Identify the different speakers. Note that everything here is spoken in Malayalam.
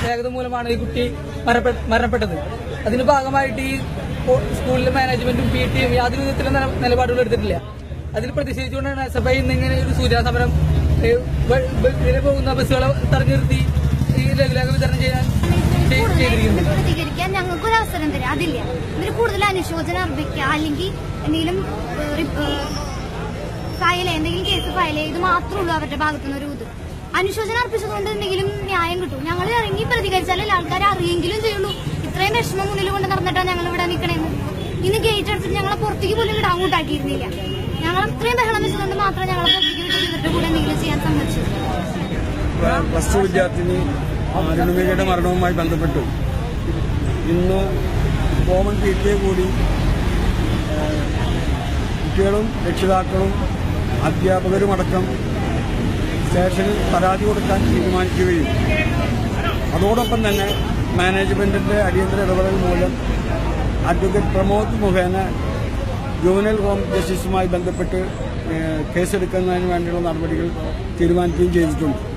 Speaker 1: വേഗത മൂലമാണ് ഈ കുട്ടി മരണപ്പെട്ടത്. അതിന് ഭാഗമായിട്ട് ഈ സ്കൂളിലെ മാനേജ്മെന്റും PTയും യാതൊരു വിധത്തിലുള്ള നിലപാടുകൾ എടുത്തിട്ടില്ല. അതിൽ പ്രതിഷേധിച്ചുകൊണ്ടാണ് SFI ഇന്നിങ്ങനെ ഒരു സൂചനാ സമരം ഇതിലെ പോകുന്ന ബസ്സുകളെ തടഞ്ഞു നിർത്തി ഈ ലഘുലേഖ വിതരണം ചെയ്തിരിക്കുന്നത്.
Speaker 2: പ്രതികരിക്കാൻ ഞങ്ങൾക്കൊരു അവസരം തരാം. അതില്ല. ഇതിൽ കൂടുതൽ അനുശോചനം അർപ്പിക്കുക, അല്ലെങ്കിൽ എന്തെങ്കിലും ഫയൽ, എന്തെങ്കിലും കേസ് ഫയൽ, ഇത് മാത്രമേ ഉള്ളൂ അവരുടെ ഭാഗത്തുനിന്ന് ഒരു ഇത്. അനുശോചനം അർപ്പിച്ചതുകൊണ്ട് എന്തെങ്കിലും ന്യായം കിട്ടും. ഞങ്ങൾ ഇറങ്ങി പ്രതികരിച്ചാലേ ആൾക്കാരെ അറിയെങ്കിലും ചെയ്യുള്ളൂ. ഇത്രയും വിഷമം മുന്നിൽ കൊണ്ട് നടന്നിട്ടാണ് ഞങ്ങൾ ഇവിടെ നിൽക്കണേന്ന്. ഇന്ന് ഗേറ്റ് അടച്ചിട്ട് ഞങ്ങളെ പുറത്തേക്ക് പോലും ഇവിടെ അങ്ങോട്ടാക്കിയിരുന്നില്ല. ഞങ്ങൾ ഇത്രയും ബഹളം വെച്ചതുകൊണ്ട് മാത്രം ഞങ്ങളെ പുറത്തേക്ക് വിട്ട് ഇവരുടെ കൂടെ എന്തെങ്കിലും ചെയ്യാൻ സമ്മതിച്ചു.
Speaker 3: പ്ലസ് ടു വിദ്യാർത്ഥിനി അരുണിമയുടെ മരണവുമായി ബന്ധപ്പെട്ടു ഇന്ന് കോമൺ PTA കൂടി കുട്ടികളും രക്ഷിതാക്കളും അധ്യാപകരുമടക്കം സ്റ്റേഷനിൽ പരാതി കൊടുക്കാൻ തീരുമാനിക്കുകയും അതോടൊപ്പം തന്നെ മാനേജ്മെന്റിന്റെ അടിയന്തര ഇടപെടൽ മൂലം അഡ്വക്കേറ്റ് പ്രമോദ് മുഖേന ജുവനൈൽ ഹോം ജസ്റ്റിസുമായി ബന്ധപ്പെട്ട് കേസെടുക്കുന്നതിന് വേണ്ടിയുള്ള നടപടികൾ തീരുമാനിക്കുകയും ചെയ്തിട്ടുണ്ട്.